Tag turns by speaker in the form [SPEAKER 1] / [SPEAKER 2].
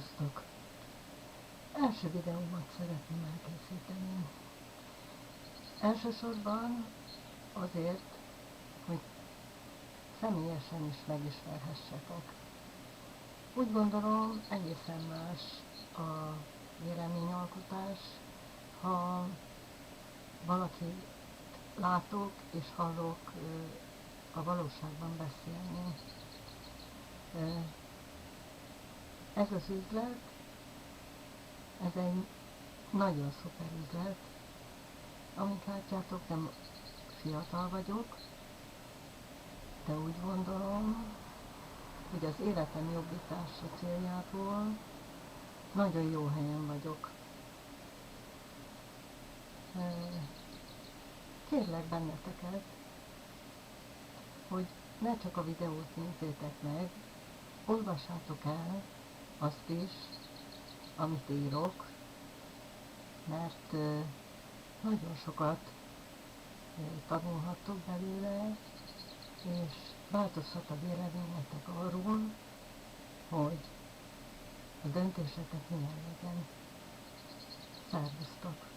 [SPEAKER 1] Szervusztok! Első videómat szeretném elkészíteni. Elsősorban azért, hogy személyesen is megismerhessetek. Úgy gondolom, egészen más a véleményalkotás, ha valaki látok és hallok a valóságban beszélni. Ez az üzlet, ez egy nagyon szuper üzlet. Amint látjátok, nem fiatal vagyok, de úgy gondolom, hogy az életem jobbítása céljából nagyon jó helyen vagyok. Kérlek benneteket, hogy ne csak a videót nézzétek meg, olvassátok el azt is, amit írok, mert nagyon sokat tanulhattok belőle, és változhat a véleményetek arról, hogy a döntésetek milyen legyen. Szervusztok!